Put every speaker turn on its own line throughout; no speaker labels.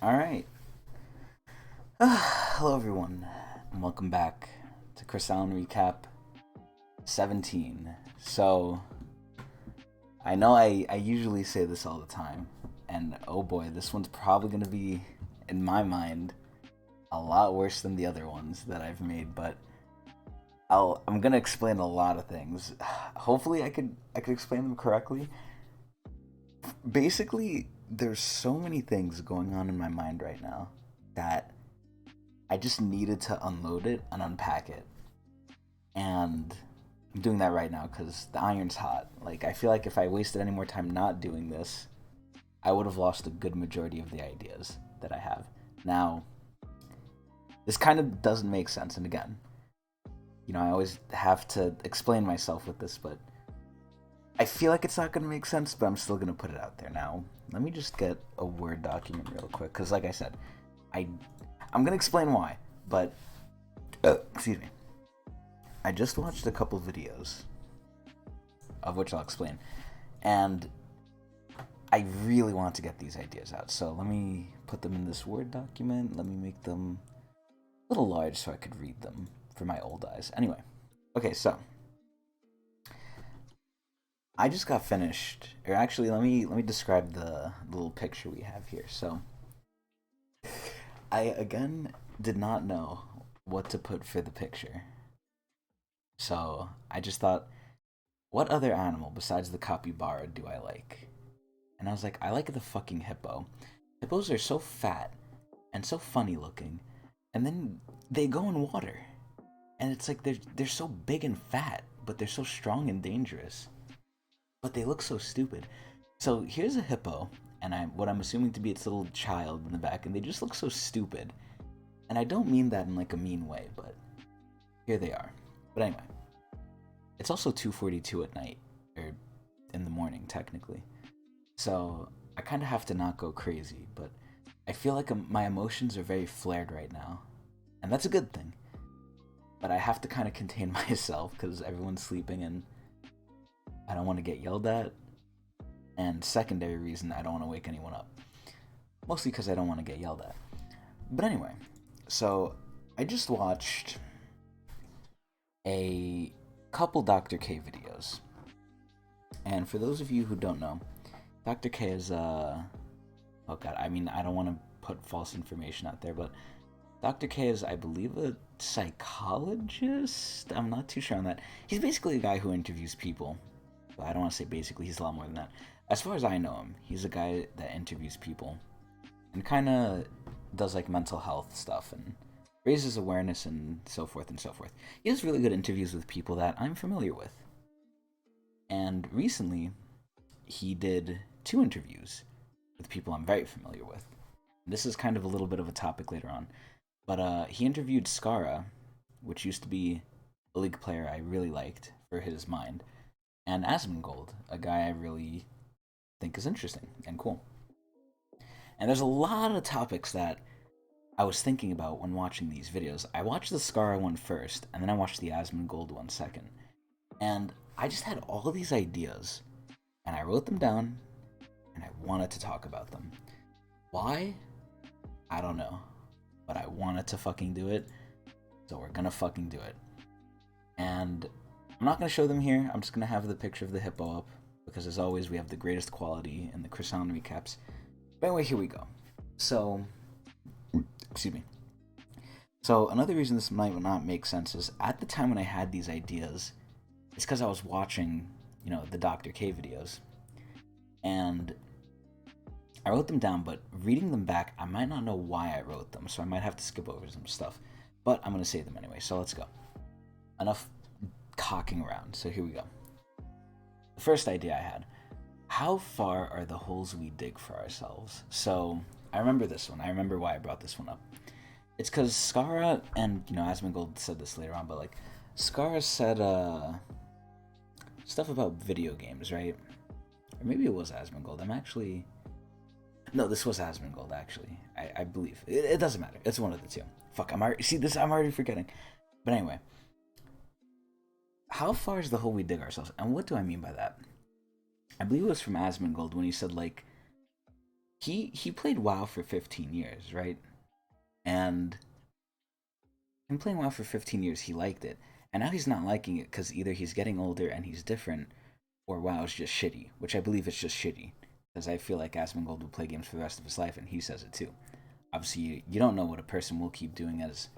All right. Hello, everyone, and welcome back to Chris Allen Recap 17. So, I know I usually say this all the time, and oh boy, this one's probably going to be, in my mind, a lot worse than the other ones that I've made, but I'm going to explain a lot of things. Hopefully, I could explain them correctly. Basically, there's so many things going on in my mind right now that I just needed to unload it and unpack it. And I'm doing that right now because the iron's hot. Like, I feel like if I wasted any more time not doing this, I would have lost a good majority of the ideas that I have. Now, this kind of doesn't make sense. And again, I always have to explain myself with this, but I feel like it's not going to make sense, but I'm still going to put it out there now. Let me just get a Word document real quick, because like I said, I'm going to explain why, but, excuse me. I just watched a couple videos, of which I'll explain, and I really want to get these ideas out, so let me put them in this Word document. Let me make them a little large so I could read them for my old eyes. Anyway, okay, so I just got finished, or actually, let me describe the little picture we have here. So, I again did not know what to put for the picture. So, I just thought, what other animal besides the capybara do I like? And I was like, I like the fucking hippo. Hippos are so fat and so funny looking, and then they go in water. And it's like they're so big and fat, but they're so strong and dangerous. But they look so stupid. So here's a hippo, and what I'm assuming to be its little child in the back, and they just look so stupid. And I don't mean that in like a mean way, but here they are. But anyway, it's also 2:42 at night, or in the morning technically. So I kind of have to not go crazy, but I feel like my emotions are very flared right now, and that's a good thing. But I have to kind of contain myself because everyone's sleeping and I don't want to get yelled at. And secondary reason, I don't want to wake anyone up. Mostly because I don't want to get yelled at. But anyway, so I just watched a couple Dr.K videos. And for those of you who don't know, Dr. K is, oh god, I mean, I don't want to put false information out there, but Dr. K is, I believe, a psychologist? I'm not too sure on that. He's basically a guy who interviews people. But I don't want to say basically, he's a lot more than that. As far as I know him, he's a guy that interviews people and kind of does like mental health stuff and raises awareness and so forth and so forth. He does really good interviews with people that I'm familiar with. And recently, he did 2 interviews with people I'm very familiar with. This is kind of a little bit of a topic later on. But he interviewed Skara, which used to be a League player I really liked for his mind, and Asmongold, a guy I really think is interesting and cool. And there's a lot of topics that I was thinking about when watching these videos. I watched the Skara one first, and then I watched the Asmongold one second. And I just had all these ideas, and I wrote them down, and I wanted to talk about them. Why? I don't know. But I wanted to fucking do it, so we're gonna fucking do it. And I'm not gonna show them here, I'm just gonna have the picture of the hippo up, because as always, we have the greatest quality in the Chris Allen recaps. But anyway, here we go. So, excuse me. So, another reason this might not make sense is, at the time when I had these ideas, it's because I was watching, the Dr. K videos. And I wrote them down, but reading them back, I might not know why I wrote them, so I might have to skip over some stuff. But I'm going to say them anyway, so let's go. Enough cocking around, so here we go. The first idea I had: how far are the holes we dig for ourselves? So, I remember this one. I remember why I brought this one up. It's because Skara, and, Asmongold said this later on, but, like, Skara said, stuff about video games, right? Or maybe it was Asmongold. No, this was Asmongold, actually. I believe. It doesn't matter. It's one of the two. Fuck, I'm already forgetting. But anyway. How far is the hole we dig ourselves? And what do I mean by that? I believe it was from Asmongold when he said, like, he played WoW for 15 years, right? And him playing WoW for 15 years, he liked it. And now he's not liking it because either he's getting older and he's different, or WoW is just shitty, which I believe it's just shitty. Because I feel like Asmongold will play games for the rest of his life, and he says it too. Obviously, you don't know what a person will keep doing, as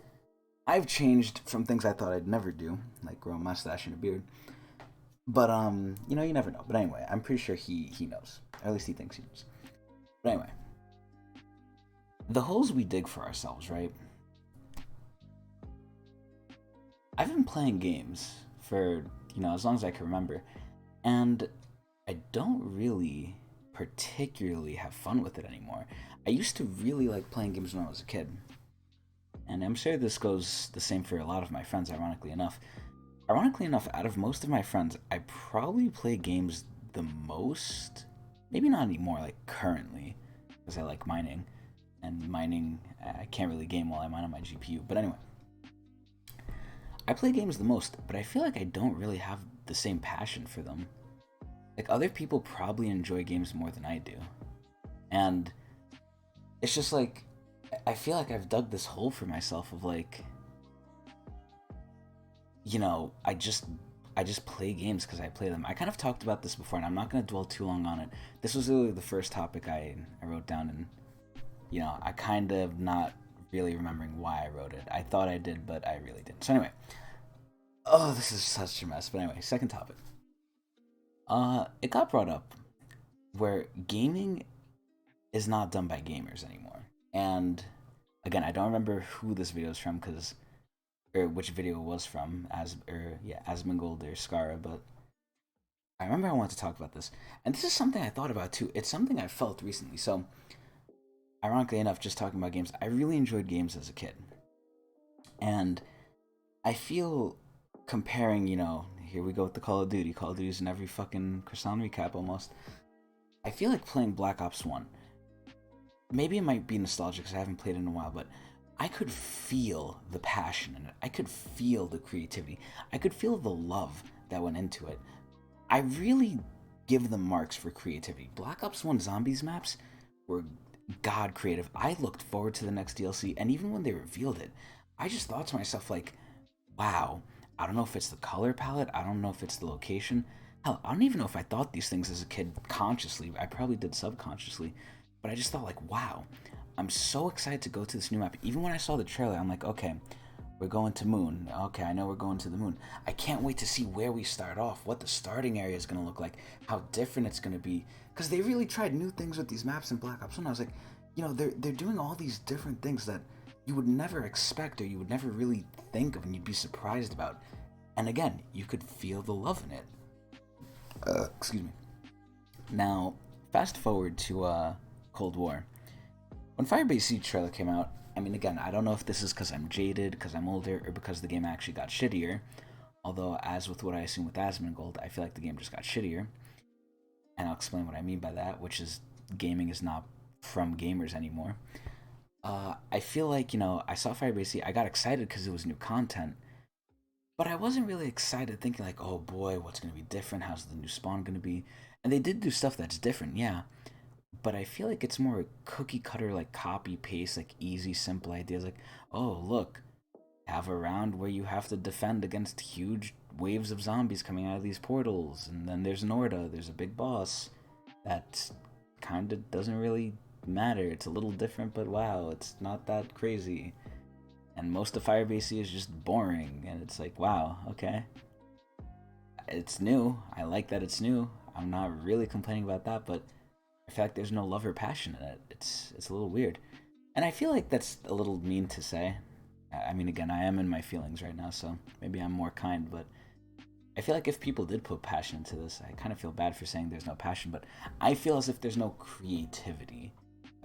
I've changed from things I thought I'd never do, like grow a mustache and a beard. But you never know. But anyway, I'm pretty sure he knows. Or at least he thinks he knows. But anyway, the holes we dig for ourselves, right? I've been playing games for, as long as I can remember, and I don't really particularly have fun with it anymore. I used to really like playing games when I was a kid. And I'm sure this goes the same for a lot of my friends, ironically enough. Ironically enough, out of most of my friends, I probably play games the most. Maybe not anymore, like currently, because I like mining. And mining, I can't really game while I mine on my GPU. But anyway, I play games the most, but I feel like I don't really have the same passion for them. Like, other people probably enjoy games more than I do. And it's just like, I feel like I've dug this hole for myself of like, I just play games because I play them. I kind of talked about this before, and I'm not going to dwell too long on it. This was really the first topic I wrote down, and, I kind of not really remembering why I wrote it. I thought I did, but I really didn't. So anyway, oh, this is such a mess. But anyway, second topic. It got brought up where gaming is not done by gamers anymore. And again, I don't remember who this video is from, or which video it was from, Asmongold or Skara, but I remember I wanted to talk about this. And this is something I thought about too. It's something I felt recently. So, ironically enough, just talking about games, I really enjoyed games as a kid. And I feel comparing, here we go with the Call of Duty. Call of Duty's in every fucking Croissant recap almost. I feel like playing Black Ops 1. Maybe it might be nostalgic because I haven't played it in a while, but I could feel the passion in it. I could feel the creativity. I could feel the love that went into it. I really give them marks for creativity. Black Ops 1 Zombies maps were god creative. I looked forward to the next DLC, and even when they revealed it, I just thought to myself, like, wow, I don't know if it's the color palette, I don't know if it's the location. Hell, I don't even know if I thought these things as a kid consciously. I probably did subconsciously. But I just thought, like, wow, I'm so excited to go to this new map. Even when I saw the trailer, I'm like, okay, we're going to Moon. Okay, I know we're going to the Moon. I can't wait to see where we start off, what the starting area is going to look like, how different it's going to be. Because they really tried new things with these maps in Black Ops 1. I was like, they're doing all these different things that you would never expect or you would never really think of and you'd be surprised about. And again, you could feel the love in it. Excuse me. Now, fast forward to Cold War. When Firebase Siege trailer came out, I mean, again, I don't know if this is because I'm jaded, because I'm older, or because the game actually got shittier. Although, as with what I assume with Asmongold, I feel like the game just got shittier. And I'll explain what I mean by that, which is gaming is not from gamers anymore. I feel like, I saw Firebase Siege, I got excited because it was new content. But I wasn't really excited thinking like, oh boy, what's going to be different? How's the new spawn going to be? And they did do stuff that's different, yeah. But I feel like it's more cookie cutter, like copy paste, like easy, simple ideas. Like, oh, look, have a round where you have to defend against huge waves of zombies coming out of these portals. And then there's Norda, there's a big boss. That kind of doesn't really matter. It's a little different, but wow, it's not that crazy. And most of Firebase is just boring, and it's like, wow, okay. It's new. I like that it's new. I'm not really complaining about that, but the fact there's no love or passion in it, it's a little weird. And I feel like that's a little mean to say. I mean, again, I am in my feelings right now, so maybe I'm more kind, but I feel like if people did put passion into this, I kind of feel bad for saying there's no passion, but I feel as if there's no creativity.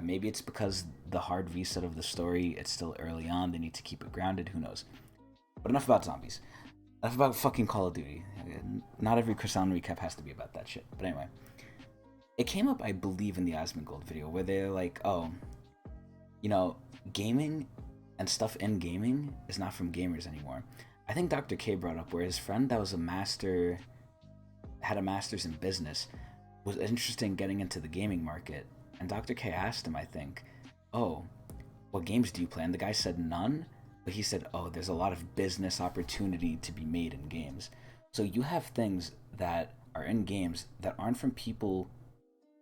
Maybe it's because the hard reset of the story, it's still early on, they need to keep it grounded, who knows. But enough about zombies. Enough about fucking Call of Duty. Not every Croissant recap has to be about that shit. But anyway. It came up, I believe, in the Asmongold video, where they're like, oh, gaming and stuff in gaming is not from gamers anymore. I think Dr.K brought up where his friend that was had a master's in business, was interested in getting into the gaming market. and Dr. K asked him, I think, "Oh, what games do you play?" And the guy said none, but he said, "Oh, there's a lot of business opportunity to be made in games." So you have things that are in games that aren't from people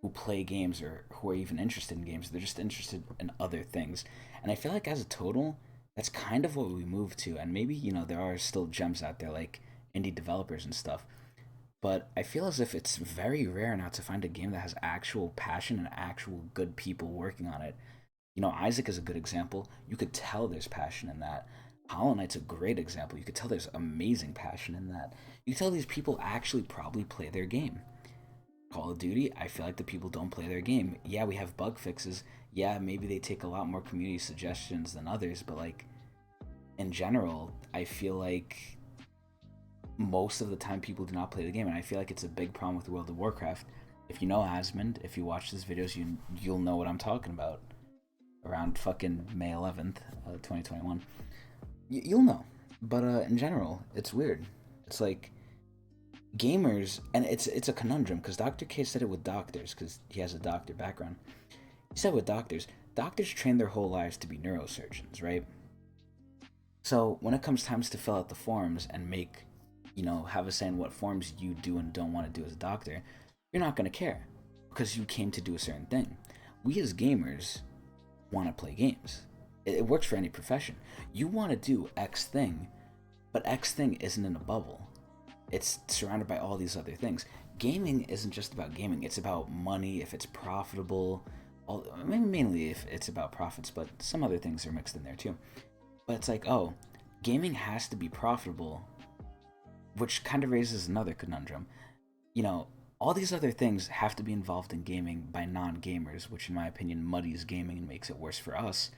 who play games or who are even interested in games. They're just interested in other things. And I feel like as a total, that's kind of what we move to. And maybe, there are still gems out there like indie developers and stuff. But I feel as if it's very rare now to find a game that has actual passion and actual good people working on it. Isaac is a good example. You could tell there's passion in that. Hollow Knight's a great example. You could tell there's amazing passion in that. You can tell these people actually probably play their game. Call of Duty, I feel like the people don't play their game. Yeah, we have bug fixes. Yeah, maybe they take a lot more community suggestions than others, but like in general, I feel like most of the time people do not play the game, and I feel like it's a big problem with World of Warcraft. If you know Asmund, if you watch these videos, you'll know what I'm talking about. Around fucking May 11th, 2021, you'll know. But in general, it's weird. It's like gamers, and it's a conundrum because Dr. K said it with doctors because he has a doctor background. He said with doctors train their whole lives to be neurosurgeons, right? So when it comes times to fill out the forms and make, have a say in what forms you do and don't want to do as a doctor, you're not going to care because you came to do a certain thing. We as gamers want to play games. It works for any profession. You want to do X thing, but X thing isn't in a bubble. It's surrounded by all these other things. Gaming isn't just about gaming. It's about money, if it's profitable. Mainly if it's about profits, but some other things are mixed in there too. But it's like, oh, gaming has to be profitable, which kind of raises another conundrum. All these other things have to be involved in gaming by non-gamers, which in my opinion muddies gaming and makes it worse for us.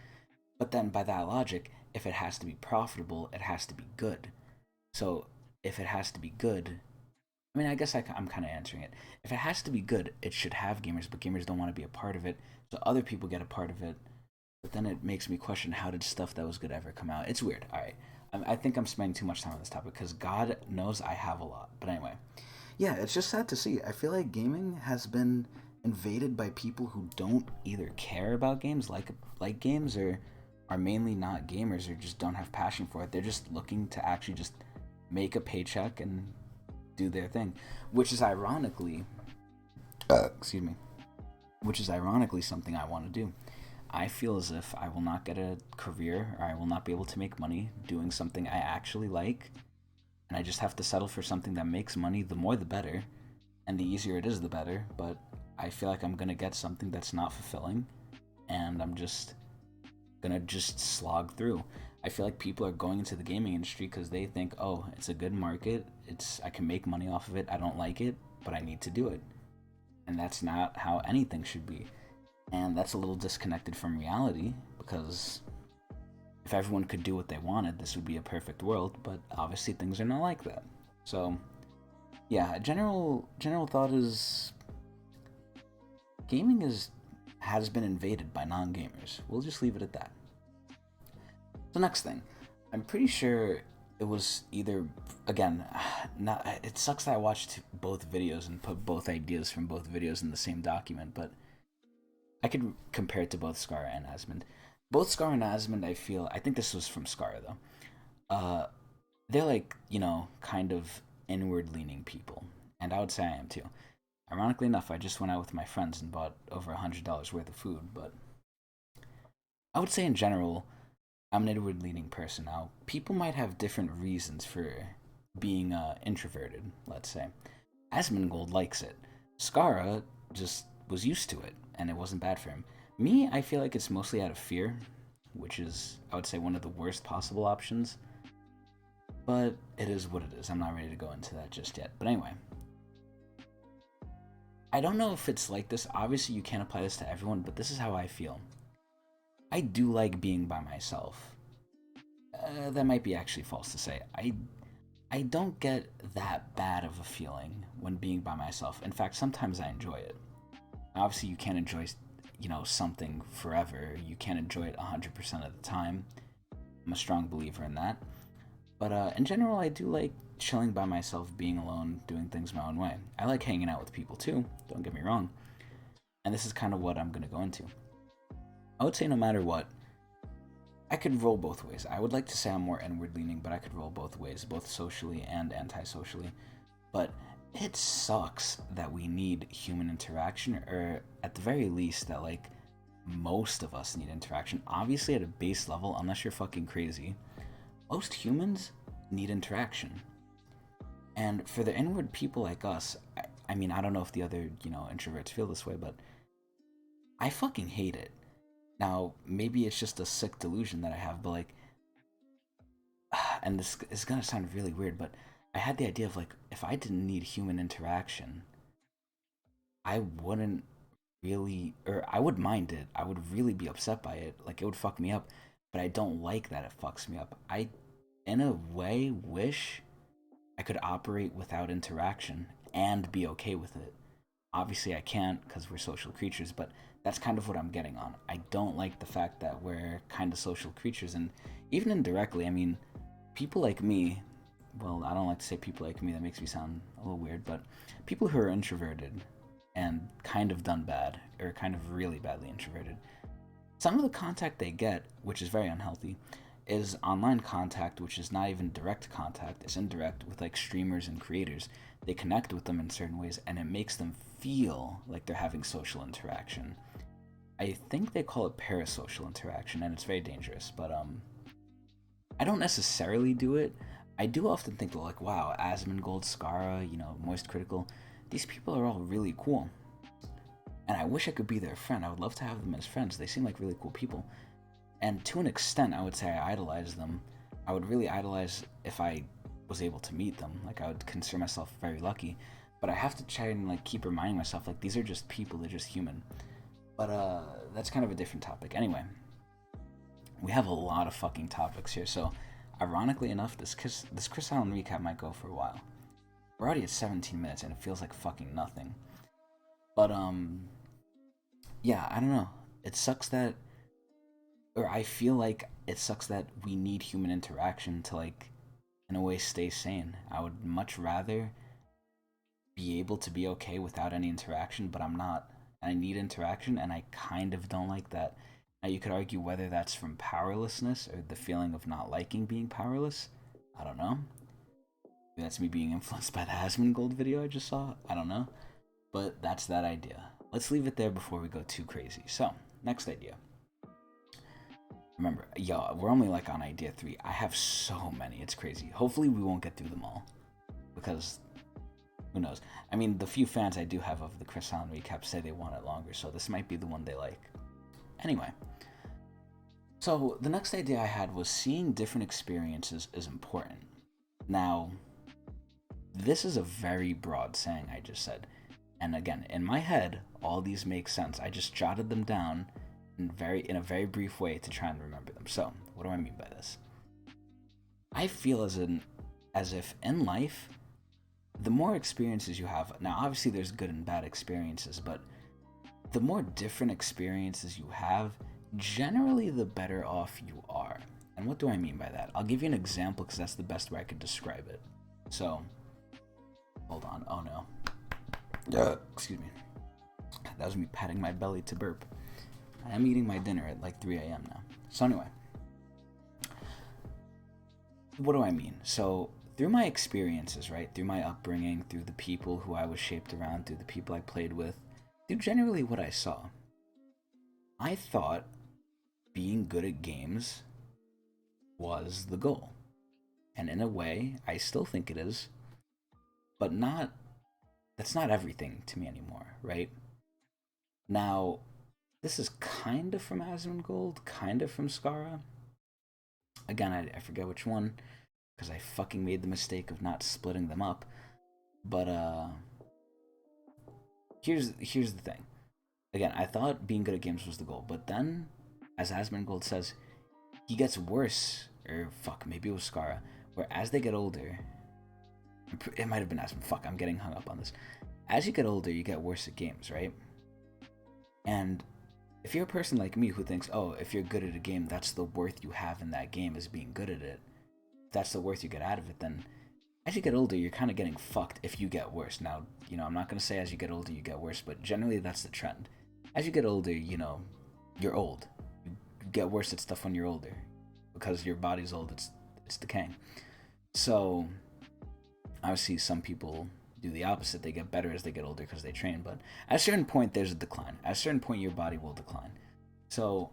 But then by that logic, if it has to be profitable, it has to be good. So if it has to be good, I guess I'm kind of answering it. If it has to be good, it should have gamers, but gamers don't want to be a part of it, so other people get a part of it. But then it makes me question, how did stuff that was good ever come out? It's weird. All right, I think I'm spending too much time on this topic because God knows I have a lot. But anyway, yeah, it's just sad to see. I feel like gaming has been invaded by people who don't either care about games, like games, or are mainly not gamers, or just don't have passion for it. They're just looking to actually just make a paycheck and do their thing, which is ironically, excuse me, which is ironically something I want to do. I feel as if I will not get a career, or I will not be able to make money doing something I actually like, and I just have to settle for something that makes money. The more the better, and the easier it is the better, but I feel like I'm gonna get something that's not fulfilling, and I'm just gonna just slog through. I feel like people are going into the gaming industry because they think, oh, it's a good market, I can make money off of it, I don't like it, but I need to do it. And that's not how anything should be. And that's a little disconnected from reality, because if everyone could do what they wanted, this would be a perfect world, but obviously things are not like that. So yeah, general thought is gaming has been invaded by non-gamers. We'll just leave it at that. So next thing, I'm pretty sure it was either, again, not. It sucks that I watched both videos and put both ideas from both videos in the same document, but I could compare it to both Scar and Asmund. Both Scar and Asmund, I think this was from Scar though. They're like, kind of inward-leaning people, and I would say I am too. Ironically enough, I just went out with my friends and bought over $100 worth of food, but I would say in general, I'm an inward leaning person. Now, people might have different reasons for being introverted, let's say. Asmongold likes it. Skara just was used to it, and it wasn't bad for him. Me, I feel like it's mostly out of fear, which is, I would say, one of the worst possible options. But it is what it is. I'm not ready to go into that just yet. But anyway, I don't know if it's like this. Obviously, you can't apply this to everyone, but this is how I feel. I do like being by myself. That might be actually false to say. I don't get that bad of a feeling when being by myself. In fact, sometimes I enjoy it. Obviously, you can't enjoy, something forever. You can't enjoy it 100% of the time. I'm a strong believer in that. But in general, I do like chilling by myself, being alone, doing things my own way. I like hanging out with people too, don't get me wrong. And this is kind of what I'm going to go into. I would say no matter what, I could roll both ways. I would like to say I'm more inward leaning, but I could roll both ways, both socially and antisocially. But it sucks that we need human interaction, or at the very least, that like most of us need interaction. Obviously, at a base level, unless you're fucking crazy, most humans need interaction. And for the inward people like us, I mean, I don't know if the other, introverts feel this way, but I fucking hate it. Now, maybe it's just a sick delusion that I have, but like, and this is gonna sound really weird, but I had the idea of like, if I didn't need human interaction, I wouldn't really, or I would mind it. I would really be upset by it. Like, it would fuck me up, but I don't like that it fucks me up. I, in a way, wish I could operate without interaction and be okay with it. Obviously, I can't because we're social creatures, but that's kind of what I'm getting on. I don't like the fact that we're kind of social creatures, and even indirectly, I mean, people like me, well, I don't like to say people like me, that makes me sound a little weird, but people who are introverted and kind of done bad, or kind of really badly introverted, some of the contact they get, which is very unhealthy, is online contact, which is not even direct contact, it's indirect with like streamers and creators. They connect with them in certain ways, and it makes them feel like they're having social interaction. I think they call it parasocial interaction, and it's very dangerous, but I don't necessarily do it. I do often think, like, wow, Asmongold, Skara, Moist Critical, these people are all really cool. And I wish I could be their friend. I would love to have them as friends. They seem like really cool people. And to an extent, I would say I idolize them. I would really idolize if I was able to meet them. Like, I would consider myself very lucky. But I have to try and, like, keep reminding myself, like, these are just people, they're just human. But, that's kind of a different topic. Anyway, we have a lot of fucking topics here, so ironically enough, this Chris Allen recap might go for a while. We're already at 17 minutes, and it feels like fucking nothing. But, yeah, I don't know. It sucks that, or I feel like it sucks that we need human interaction to, like, in a way, stay sane. I would much rather be able to be okay without any interaction, but I'm not. I need interaction, and I kind of don't like that. Now, you could argue whether that's from powerlessness or the feeling of not liking being powerless. I don't know. Maybe that's me being influenced by the Asmongold video I just saw. I don't know. But that's that idea. Let's leave it there before we go too crazy. So, next idea. Remember, y'all, we're only like on idea 3. I have so many, it's crazy. Hopefully we won't get through them all, because who knows? I mean, the few fans I do have of the Chris Allen recap say they want it longer, so this might be the one they like. Anyway, so the next idea I had was seeing different experiences is important. Now, this is a very broad saying I just said, and again, in my head, all these make sense. I just jotted them down in a very brief way to try and remember them. So, what do I mean by this? I feel as if in life, the more experiences you have, now obviously there's good and bad experiences, but the more different experiences you have, generally the better off you are. And what do I mean by that? I'll give you an example because that's the best way I could describe it. So, hold on. Oh no. Excuse me. That was me patting my belly to burp. I am eating my dinner at like 3 a.m. now. So anyway, what do I mean? So through my experiences, right, through my upbringing, through the people who I was shaped around, through the people I played with, through generally what I saw, I thought being good at games was the goal. And in a way, I still think it is, but that's not everything to me anymore, right? Now, this is kind of from Asmongold, kind of from Skara. Again, I forget which one, because I fucking made the mistake of not splitting them up. But here's the thing. Again, I thought being good at games was the goal, but then, as Asmongold says, he gets worse, or fuck, maybe it was Skara, where as they get older, it might have been Asmon. Fuck, I'm getting hung up on this. As you get older, you get worse at games, right? And if you're a person like me who thinks, oh, if you're good at a game, that's the worth you have in that game is being good at it, that's the worth you get out of it, then as you get older, you're kind of getting fucked if you get worse. Now, I'm not going to say as you get older you get worse, but generally that's the trend. as you get older, you're old. You get worse at stuff when you're older because your body's old. It's decaying. So obviously, some people do the opposite. They get better as they get older because they train. But at a certain point, there's a decline. At a certain point, your body will decline. So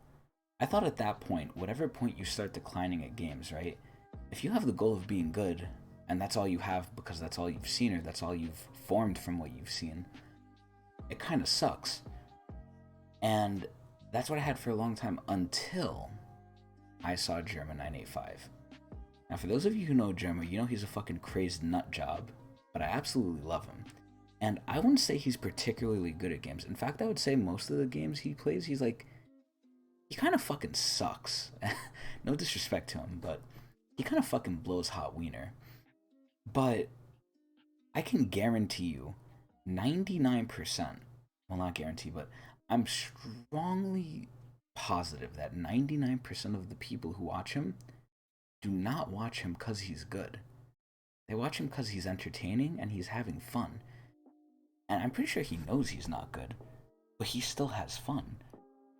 I thought at that point, whatever point you start declining at games, right? If you have the goal of being good, and that's all you have because that's all you've seen or that's all you've formed from what you've seen, it kind of sucks. And that's what I had for a long time until I saw Germa 985. Now, for those of you who know Germa, you know he's a fucking crazed nut job, but I absolutely love him. And I wouldn't say he's particularly good at games. In fact, I would say most of the games he plays, he kind of fucking sucks. No disrespect to him, but he kind of fucking blows hot wiener. But I can guarantee you 99%, well, not guarantee, but I'm strongly positive that 99% of the people who watch him do not watch him because he's good. They watch him because he's entertaining and he's having fun. And I'm pretty sure he knows he's not good, but he still has fun.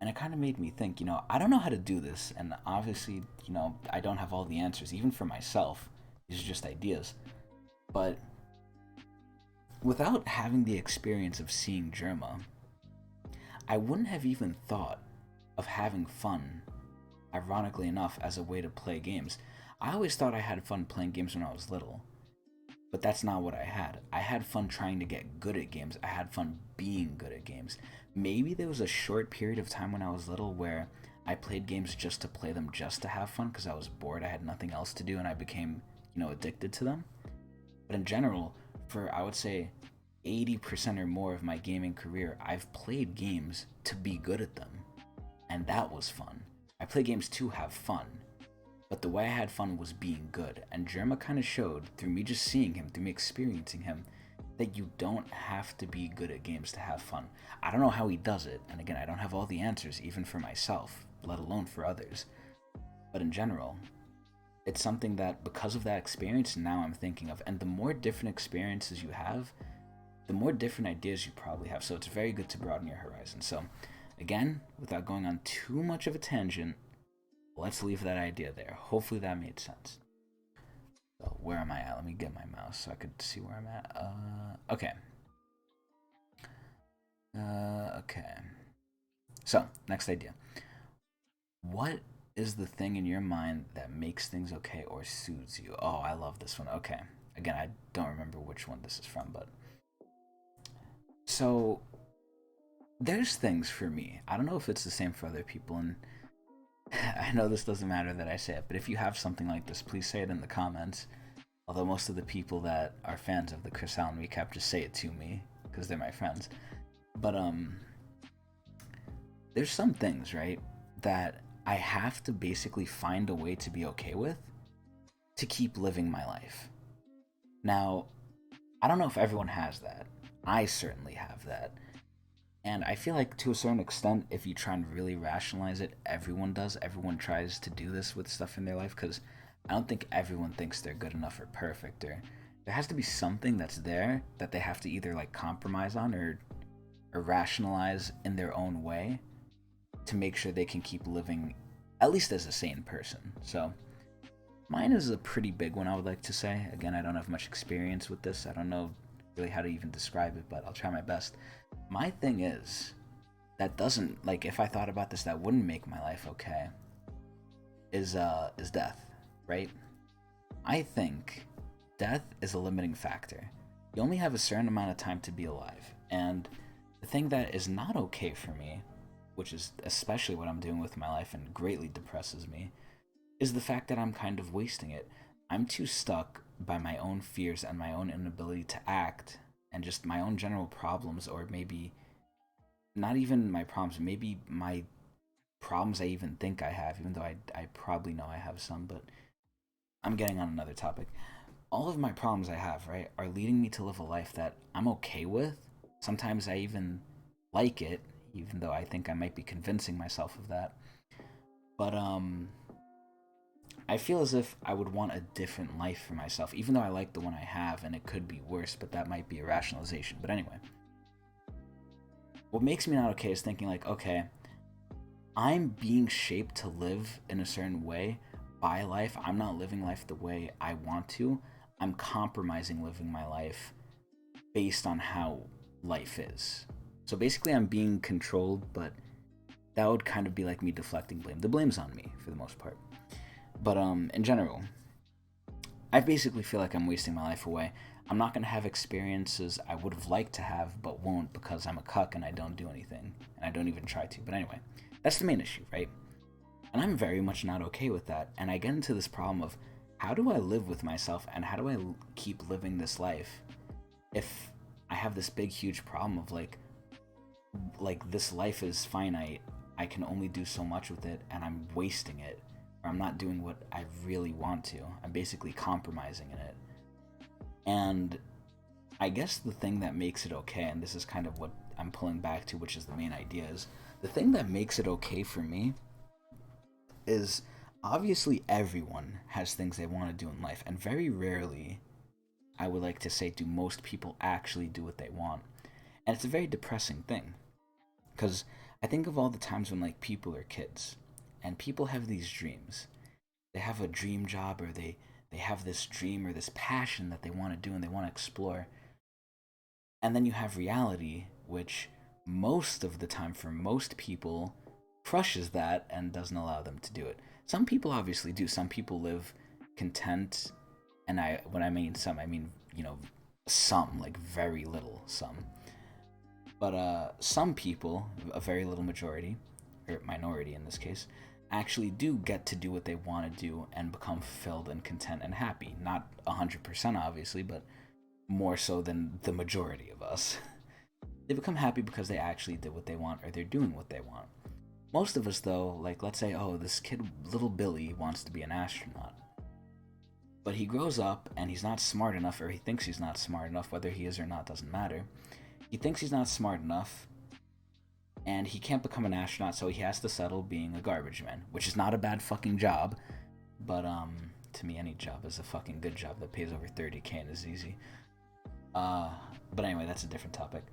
And it kind of made me think, I don't know how to do this, and obviously, I don't have all the answers, even for myself. These are just ideas. But without having the experience of seeing Germa, I wouldn't have even thought of having fun, ironically enough, as a way to play games. I always thought I had fun playing games when I was little, but that's not what I had. I had fun trying to get good at games. I had fun being good at games. Maybe there was a short period of time when I was little where I played games just to play them, just to have fun, because I was bored, I had nothing else to do, and I became, addicted to them. But in general, for, I would say, 80% or more of my gaming career, I've played games to be good at them. And that was fun. I play games to have fun. But the way I had fun was being good. And Germa kind of showed, through me just seeing him, through me experiencing him, that you don't have to be good at games to have fun. I don't know how he does it. And again, I don't have all the answers, even for myself, let alone for others. But in general, it's something that, because of that experience, now I'm thinking of. And the more different experiences you have, the more different ideas you probably have. So it's very good to broaden your horizon. So again, without going on too much of a tangent, let's leave that idea there. Hopefully that made sense. So where am I at? Let me get my mouse so I could see where I'm at. Okay. Okay. So, next idea. What is the thing in your mind that makes things okay or soothes you? Oh, I love this one. Okay. Again, I don't remember which one this is from, but... So, there's things for me. I don't know if it's the same for other people, and I know this doesn't matter that I say it, but if you have something like this, please say it in the comments. Although most of the people that are fans of the Chris Allen recap just say it to me, because they're my friends. But, there's some things, right, that I have to basically find a way to be okay with to keep living my life. Now, I don't know if everyone has that. I certainly have that. And I feel like, to a certain extent, if you try and really rationalize it, everyone does. Everyone tries to do this with stuff in their life, because I don't think everyone thinks they're good enough or perfect. Or there has to be something that's there that they have to either compromise on or rationalize in their own way to make sure they can keep living, at least as a sane person. So mine is a pretty big one, I would like to say. Again, I don't have much experience with this. I don't know really how to even describe it, but I'll try my best. My thing is, that doesn't, if I thought about this, that wouldn't make my life okay, is death, right? I think death is a limiting factor. You only have a certain amount of time to be alive, and the thing that is not okay for me, which is especially what I'm doing with my life and greatly depresses me, is the fact that I'm kind of wasting it. I'm too stuck by my own fears and my own inability to act, and just my own general problems, or maybe not even my problems, maybe my problems I even think I have, even though I probably know I have some, but I'm getting on another topic. All of my problems I have, right, are leading me to live a life that I'm okay with. Sometimes I even like it, even though I think I might be convincing myself of that. But, I feel as if I would want a different life for myself, even though I like the one I have, and it could be worse, but that might be a rationalization. But anyway, What makes me not okay is thinking like, okay, I'm being shaped to live in a certain way by life. I'm not living life the way I want to. I'm compromising living my life based on how life is. So basically, I'm being controlled, but that would kind of be like me deflecting blame. The blame's on me for the most part. But in general, I basically feel like I'm wasting my life away. I'm not gonna have experiences I would have liked to have, but won't because I'm a cuck and I don't do anything, and I don't even try to. But anyway, that's the main issue, right? And I'm very much not okay with that. And I get into this problem of how do I live with myself and how do I keep living this life if I have this big, huge problem of like this life is finite. I can only do so much with it, and I'm wasting it, or I'm not doing what I really want to. I'm basically compromising in it. And I guess the thing that makes it okay, and this is kind of what I'm pulling back to, which is the main idea, is the thing that makes it okay for me is obviously everyone has things they want to do in life, and very rarely, I would like to say, do most people actually do what they want. And it's a very depressing thing because I think of all the times when like people are kids and people have these dreams. They have a dream job, or they have this dream or this passion that they want to do and they want to explore. And then you have reality, which most of the time for most people crushes that and doesn't allow them to do it. Some people obviously do. Some people live content, and I when I mean some, I mean, some, like very little some. But some people, a very little majority, or minority in this case, actually do get to do what they want to do and become fulfilled and content and happy. Not 100% obviously, but more so than the majority of us. They become happy because they actually did what they want, or they're doing what they want. Most of us, though, like let's say, oh, this kid, little Billy, wants to be an astronaut. But he grows up and he's not smart enough, or he thinks he's not smart enough, whether he is or not doesn't matter. He thinks he's not smart enough, and he can't become an astronaut, so he has to settle being a garbage man, which is not a bad fucking job. But to me, any job is a fucking good job that pays over 30K and is easy. But anyway, that's a different topic.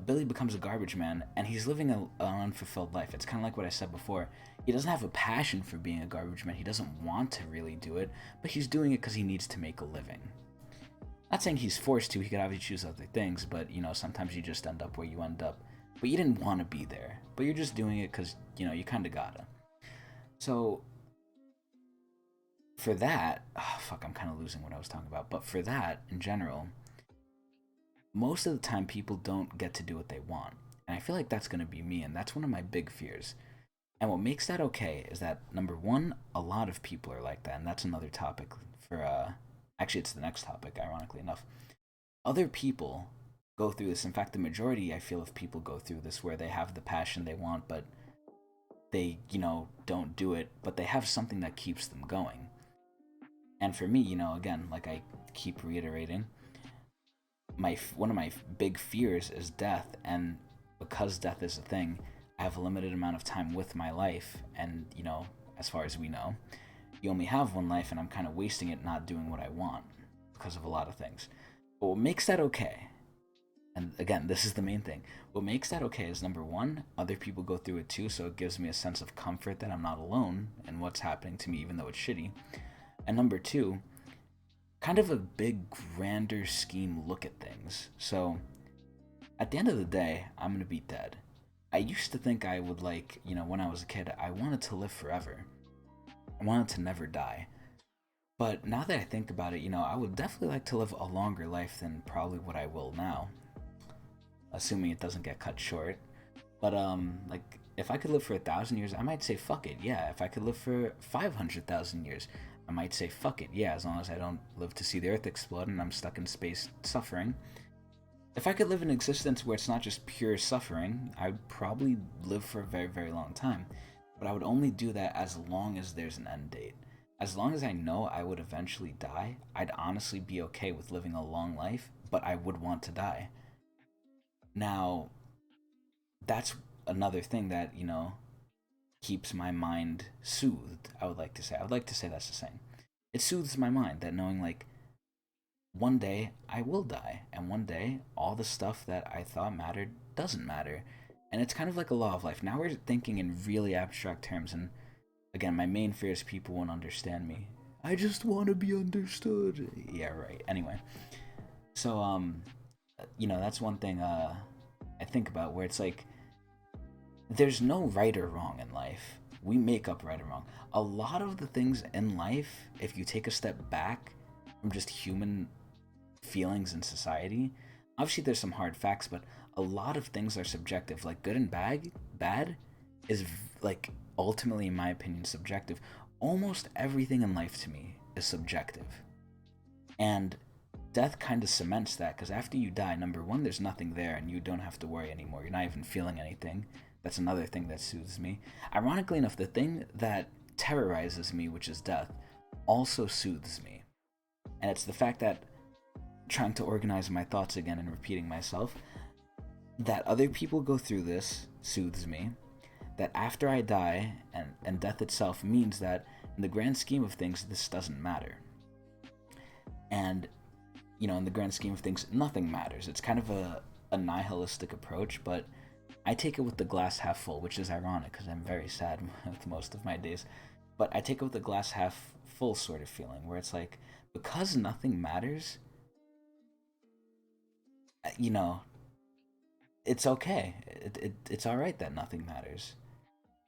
Billy becomes a garbage man, and he's living an unfulfilled life. It's kind of like what I said before. He doesn't have a passion for being a garbage man. He doesn't want to really do it, but he's doing it because he needs to make a living. Not saying he's forced to. He could obviously choose other things, but sometimes you just end up where you end up. But you didn't want to be there, but you're just doing it because you kind of gotta. So for that, fuck, I'm kind of losing what I was talking about. But for that, in general, most of the time people don't get to do what they want. And I feel like that's going to be me, and that's one of my big fears. And what makes that okay is that, number one, a lot of people are like that, and that's another topic for, actually, it's the next topic, ironically enough. Other people go through this. In fact, the majority, I feel, of people go through this where they have the passion they want, but they, don't do it, but they have something that keeps them going. And for me, again, like I keep reiterating, one of my big fears is death, and because death is a thing, I have a limited amount of time with my life, and as far as we know, you only have one life, and I'm kind of wasting it not doing what I want because of a lot of things. But what makes that okay, and again, this is the main thing, what makes that okay is, number one, other people go through it too, so it gives me a sense of comfort that I'm not alone in what's happening to me, even though it's shitty. And number two, kind of a big, grander scheme look at things. So, at the end of the day, I'm gonna be dead. I used to think I would when I was a kid, I wanted to live forever. I wanted to never die. But now that I think about it, I would definitely like to live a longer life than probably what I will now. Assuming it doesn't get cut short. But, if I could live for 1,000 years, I might say fuck it, yeah. If I could live for 500,000 years, I might say fuck it, yeah, as long as I don't live to see the Earth explode and I'm stuck in space suffering. If I could live an existence where it's not just pure suffering, I'd probably live for a very, very long time. But I would only do that as long as there's an end date. As long as I know I would eventually die, I'd honestly be okay with living a long life, but I would want to die. Now, that's another thing that, keeps my mind soothed, I would like to say. I would like to say that's the same. It soothes my mind that knowing, one day I will die, and one day all the stuff that I thought mattered doesn't matter. And it's kind of like a law of life. Now we're thinking in really abstract terms, and again, my main fear is people won't understand me. I just want to be understood. Yeah, right. Anyway, so that's one thing I think about, where it's like there's no right or wrong in life. We make up right or wrong. A lot of the things in life, if you take a step back from just human feelings in society, obviously there's some hard facts, but a lot of things are subjective. Like good and bad is like ultimately, in my opinion, subjective. Almost everything in life to me is subjective, and death kind of cements that, because after you die, number one, there's nothing there and you don't have to worry anymore. You're not even feeling anything. That's another thing that soothes me. Ironically enough, the thing that terrorizes me, which is death, also soothes me. And it's the fact that, trying to organize my thoughts again and repeating myself, that other people go through this soothes me. That after I die, and death itself means that in the grand scheme of things, this doesn't matter. And, in the grand scheme of things, nothing matters. It's kind of a nihilistic approach, but I take it with the glass half full, which is ironic because I'm very sad with most of my days. But I take it with the glass half full sort of feeling, where it's like, because nothing matters, it's okay. It's alright that nothing matters.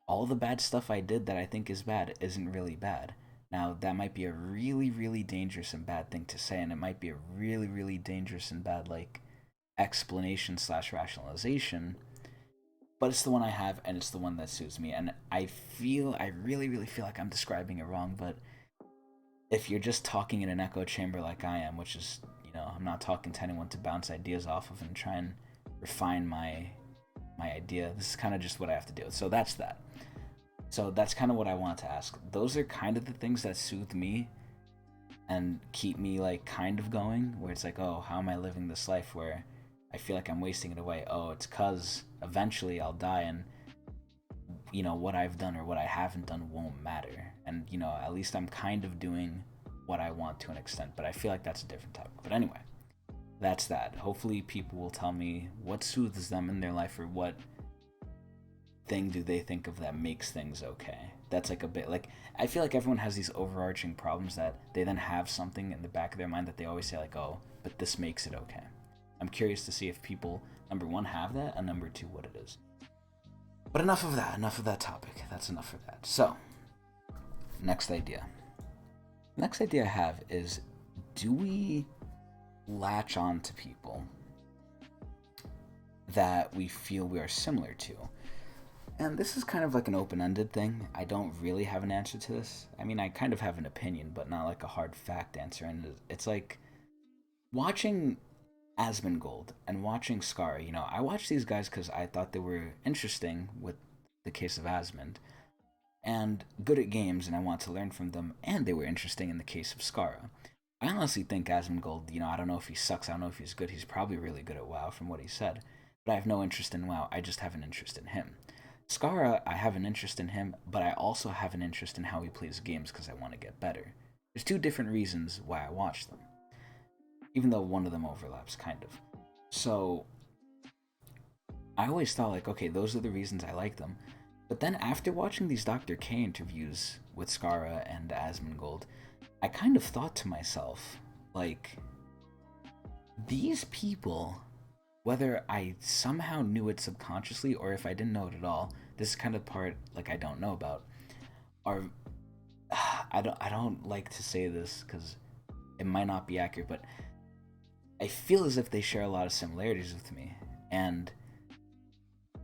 All the bad stuff I did that I think is bad isn't really bad. Now, that might be a really, really dangerous and bad thing to say, and it might be a really, really dangerous and bad, explanation slash rationalization, but it's the one I have, and it's the one that suits me. And I really, really feel like I'm describing it wrong, but if you're just talking in an echo chamber like I am, which is, I'm not talking to anyone to bounce ideas off of and try and refine my idea. This is kind of just what I have to do. So that's that. So that's kind of what I want to ask. Those are kind of the things that soothe me and keep me kind of going, where it's like, oh, how am I living this life where I feel like I'm wasting it away? Oh, it's because eventually I'll die, and what I've done or what I haven't done won't matter. And at least I'm kind of doing what I want to an extent, but I feel like that's a different topic. But anyway, that's that. Hopefully people will tell me what soothes them in their life, or what thing do they think of that makes things okay. That's a bit I feel like everyone has these overarching problems that they then have something in the back of their mind that they always say oh, but this makes it okay. I'm curious to see if people, number one, have that, and number two, what it is. But enough of that topic. That's enough for that. So, next idea I have is, do we latch on to people that we feel we are similar to? And this is kind of an open-ended thing. I don't really have an answer to this. I mean, I kind of have an opinion, but not a hard fact answer. And it's watching Asmongold and watching Scar. I watched these guys because I thought they were interesting with the case of Asmund, and good at games, and I want to learn from them, and they were interesting in the case of Skara. I honestly think Asmongold, I don't know if he sucks, I don't know if he's good. He's probably really good at WoW from what he said, but I have no interest in WoW. I just have an interest in him. Skara, I have an interest in him, but I also have an interest in how he plays games because I want to get better. There's two different reasons why I watch them, even though one of them overlaps, kind of. So, I always thought, okay, those are the reasons I like them. But then after watching these Dr.K interviews with Skara and Asmongold, I kind of thought to myself, these people, whether I somehow knew it subconsciously or if I didn't know it at all, this is kind of the part I don't know about, are I don't like to say this because it might not be accurate, but I feel as if they share a lot of similarities with me, and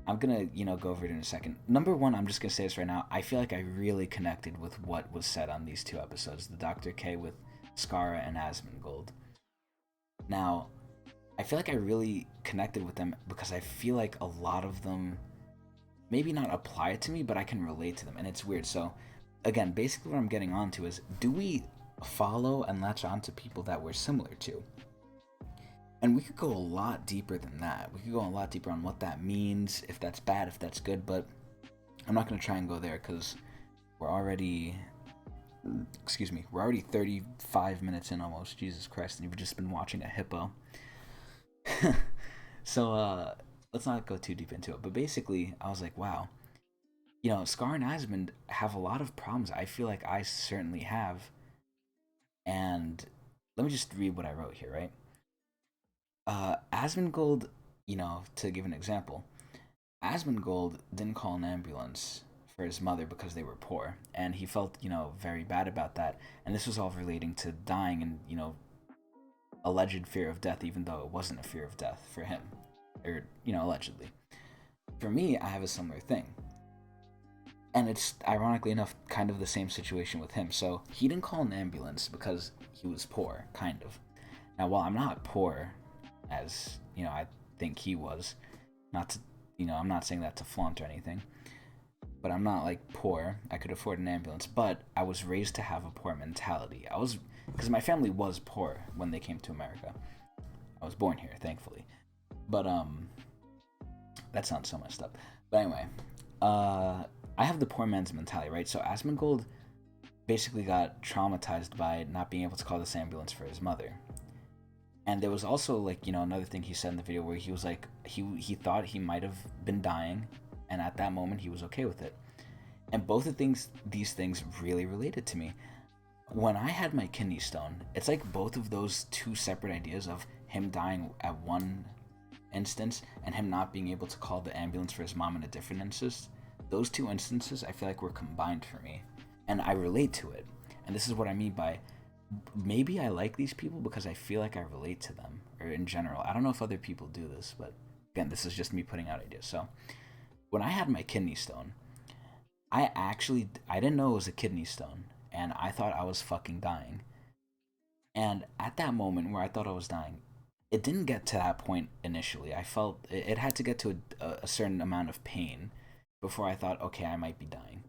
I'm gonna go over it in a second. Number one, I'm just gonna say this right now, I feel like I really connected with what was said on these two episodes, the Dr.K with Skara and Asmongold. Now, I feel like I really connected with them because I feel like a lot of them maybe not apply it to me, but I can relate to them, and it's weird. So, again, basically what I'm getting onto is, do we follow and latch on to people that we're similar to? And we could go a lot deeper than that. We could go a lot deeper on what that means, if that's bad, if that's good, but I'm not going to try and go there because we're already 35 minutes in almost, Jesus Christ, and you've just been watching a hippo. So, let's not go too deep into it. But basically, I was like, wow, Scar and Asmund have a lot of problems. I feel like I certainly have. And let me just read what I wrote here, right? Asmongold, to give an example, Asmongold didn't call an ambulance for his mother because they were poor, and he felt, very bad about that. And this was all relating to dying and, alleged fear of death, even though it wasn't a fear of death for him, or, allegedly. For me, I have a similar thing. And it's, ironically enough, kind of the same situation with him. So he didn't call an ambulance because he was poor, kind of. Now, while I'm not poor, as, I think he was, not to, I'm not saying that to flaunt or anything, but I'm not like poor. I could afford an ambulance, but I was raised to have a poor mentality. Because my family was poor when they came to America. I was born here, thankfully. But, that sounds so messed up. But anyway, I have the poor man's mentality, right? So Asmongold basically got traumatized by not being able to call this ambulance for his mother. And there was also, like, another thing he said in the video where he was like, he thought he might have been dying, and at that moment he was okay with it. And both of these things really related to me. When I had my kidney stone, it's like both of those two separate ideas of him dying at one instance and him not being able to call the ambulance for his mom in a different instance. Those two instances I feel like were combined for me, and I relate to it. And this is what I mean by, maybe I like these people because I feel like I relate to them, or in general. I don't know if other people do this, but again, this is just me putting out ideas. So when I had my kidney stone, I didn't know it was a kidney stone, and I thought I was fucking dying. And at that moment where I thought I was dying, it didn't get to that point initially. I felt it had to get to a certain amount of pain before I thought, okay, I might be dying.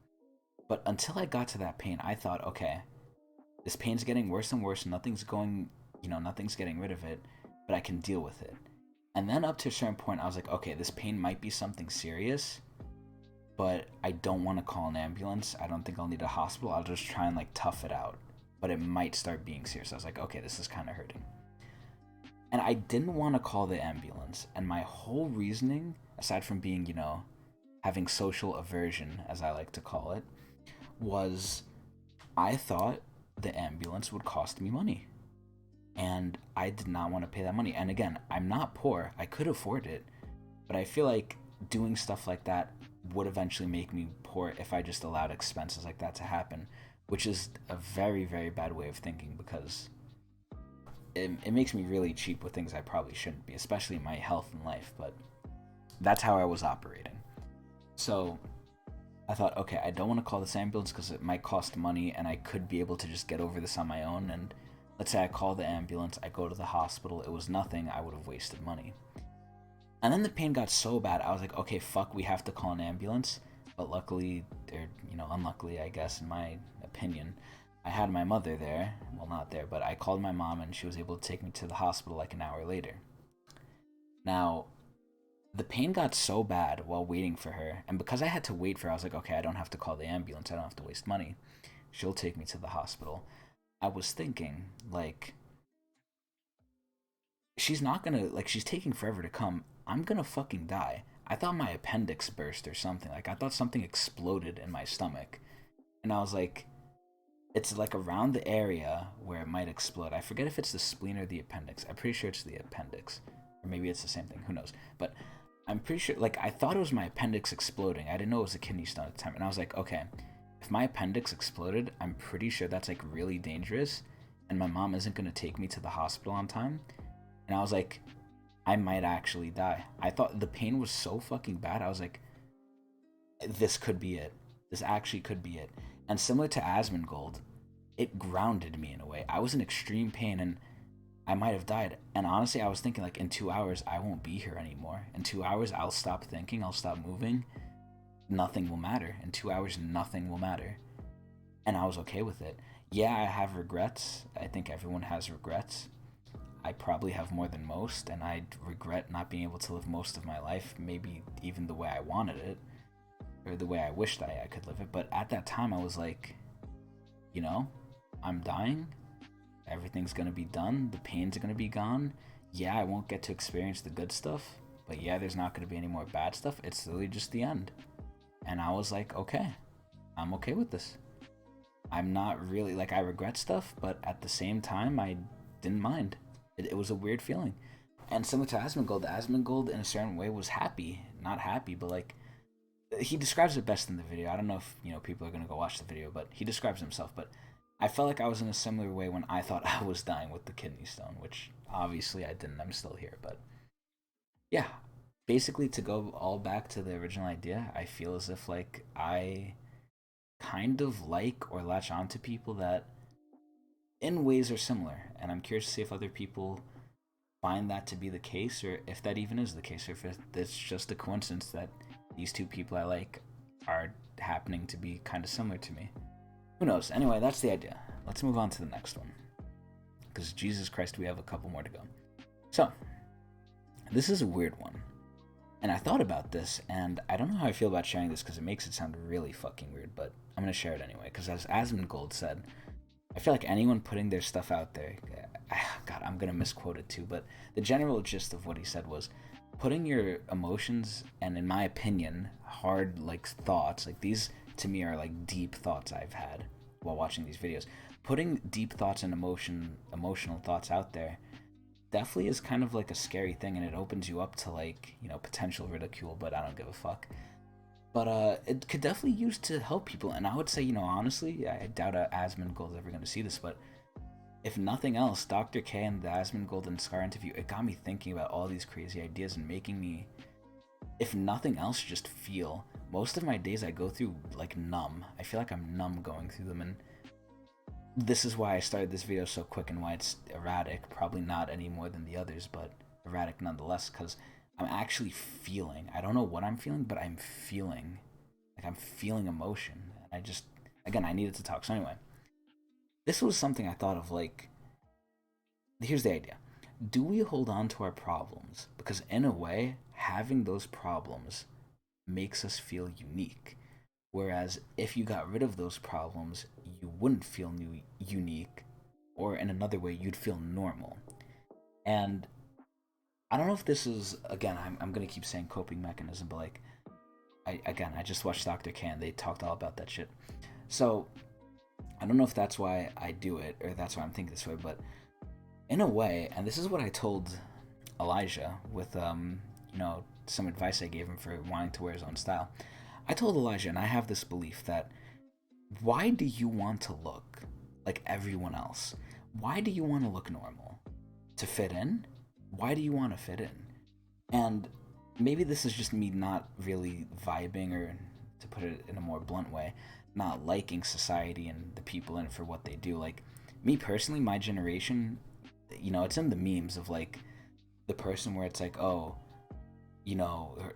But until I got to that pain, I thought, okay, this pain's getting worse and worse. Nothing's getting rid of it, but I can deal with it. And then up to a certain point, I was like, okay, this pain might be something serious, but I don't want to call an ambulance. I don't think I'll need a hospital. I'll just try and like tough it out. But it might start being serious. I was like, okay, this is kind of hurting. And I didn't want to call the ambulance. And my whole reasoning, aside from being, having social aversion, as I like to call it, was I thought the ambulance would cost me money. And I did not want to pay that money. And again, I'm not poor. I could afford it. But I feel like doing stuff like that would eventually make me poor if I just allowed expenses like that to happen, which is a very, very bad way of thinking, because it makes me really cheap with things I probably shouldn't be, especially my health and life. But that's how I was operating. So I thought, okay, I don't want to call this ambulance because it might cost money, and I could be able to just get over this on my own. And let's say I call the ambulance, I go to the hospital, it was nothing, I would have wasted money. And then the pain got so bad, I was like, okay, fuck, we have to call an ambulance. But luckily, or, unluckily, I guess, in my opinion, I had my mother there. Well, not there, but I called my mom, and she was able to take me to the hospital like an hour later. Now, the pain got so bad while waiting for her, and because I had to wait for her, I was like, okay, I don't have to call the ambulance, I don't have to waste money. She'll take me to the hospital. I was thinking, like, she's not gonna, like, she's taking forever to come. I'm gonna fucking die. I thought my appendix burst or something. Like, I thought something exploded in my stomach. And I was like, it's like around the area where it might explode. I forget if it's the spleen or the appendix. I'm pretty sure it's the appendix. Or maybe it's the same thing. Who knows? But I'm pretty sure, like, I thought it was my appendix exploding. I didn't know it was a kidney stone at the time. And I was like, okay, if my appendix exploded, I'm pretty sure that's, like, really dangerous. And my mom isn't going to take me to the hospital on time. And I was like, I might actually die. I thought the pain was so fucking bad. I was like, this could be it. This actually could be it. And similar to Asmongold, it grounded me in a way. I was in extreme pain, and I might have died. And honestly, I was thinking, like, in 2 hours, I won't be here anymore. In 2 hours, I'll stop thinking, I'll stop moving. Nothing will matter. In 2 hours, nothing will matter. And I was okay with it. Yeah, I have regrets. I think everyone has regrets. I probably have more than most, and I regret not being able to live most of my life, maybe even the way I wanted it, or the way I wished I could live it. But at that time, I was like, I'm dying. Everything's gonna be done. The pain's gonna be gone. Yeah, I won't get to experience the good stuff, but yeah, there's not going to be any more bad stuff. It's literally just the end. And I was like, okay, I'm okay with this. I'm not really, like, I regret stuff, but at the same time, I didn't mind. It was a weird feeling. And similar to Asmongold in a certain way was happy. Not happy, but like, he describes it best in the video. I don't know if, people are going to go watch the video, but he describes himself. But I felt like I was in a similar way when I thought I was dying with the kidney stone, which obviously I didn't. I'm still here. But yeah, basically to go all back to the original idea, I feel as if like I kind of like or latch onto people that in ways are similar. And I'm curious to see if other people find that to be the case, or if that even is the case, or if it's just a coincidence that these two people I like are happening to be kind of similar to me. Who knows? Anyway, that's the idea. Let's move on to the next one, because Jesus Christ, we have a couple more to go. So, this is a weird one. And I thought about this, and I don't know how I feel about sharing this because it makes it sound really fucking weird, but I'm going to share it anyway, because as Asmongold said, I feel like anyone putting their stuff out there, God, I'm going to misquote it too, but the general gist of what he said was, putting your emotions, and in my opinion, hard, like, thoughts, like, these, to me, are, like, deep thoughts I've had while watching these videos. Putting deep thoughts and emotional thoughts out there definitely is kind of, like, a scary thing, and it opens you up to, like, potential ridicule, but I don't give a fuck. But it could definitely use to help people, and I would say, honestly, I doubt Asmongold is ever going to see this, but if nothing else, Dr. K and the Asmongold and Scar interview, it got me thinking about all these crazy ideas and making me, if nothing else, just feel. Most of my days I go through, like, numb. I feel like I'm numb going through them, and this is why I started this video so quick and why it's erratic. Probably not any more than the others, but erratic nonetheless, because I'm actually feeling. I don't know what I'm feeling, but I'm feeling. Like, I'm feeling emotion. I just, again, I needed to talk. So anyway, this was something I thought of, like, here's the idea. Do we hold on to our problems? Because in a way, having those problems makes us feel unique. Whereas if you got rid of those problems, you wouldn't feel unique. Or in another way, you'd feel normal. And I don't know if this is, again, I'm going to keep saying coping mechanism, but like, I just watched Dr. K and they talked all about that shit. So I don't know if that's why I do it or that's why I'm thinking this way, but in a way, and this is what I told Elijah with, some advice I gave him for wanting to wear his own style. I told Elijah, and I have this belief that, why do you want to look like everyone else? Why do you want to look normal? To fit in? Why do you want to fit in? And maybe this is just me not really vibing, or to put it in a more blunt way, not liking society and the people in it for what they do. Like, me personally, my generation, it's in the memes of, like, the person where it's like, oh,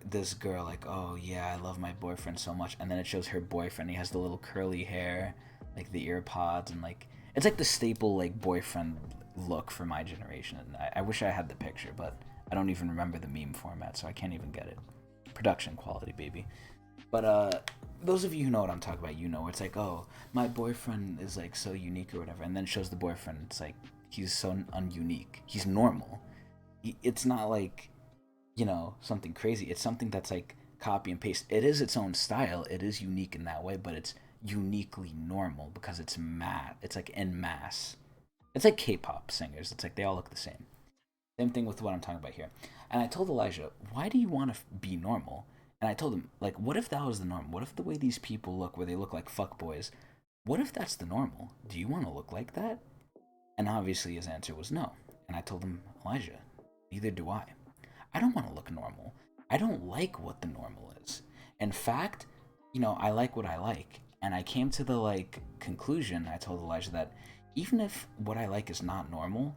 this girl, like, oh yeah, I love my boyfriend so much, and then it shows her boyfriend, he has the little curly hair, like the ear pods, and like, it's like the staple, like, boyfriend look for my generation. And I wish I had the picture, but I don't even remember the meme format, so I can't even get it. Production quality, baby. But those of you who know what I'm talking about, it's like, oh, my boyfriend is like so unique or whatever, and then it shows the boyfriend, it's like, he's so ununique, he's normal. It's not like, something crazy. It's something that's like copy and paste. It is its own style, it is unique in that way, but it's uniquely normal because it's it's like en masse. It's like K-pop singers, it's like they all look the same. Same thing with what I'm talking about here. And I told Elijah, why do you want to be normal? And I told him, like, what if that was the norm? What if the way these people look, where they look like fuckboys, what if that's the normal? Do you want to look like that? And obviously his answer was no. And I told him, Elijah, neither do I. I don't want to look normal. I don't like what the normal is. In fact, I like what I like. And I came to the, like, conclusion, I told Elijah, that even if what I like is not normal,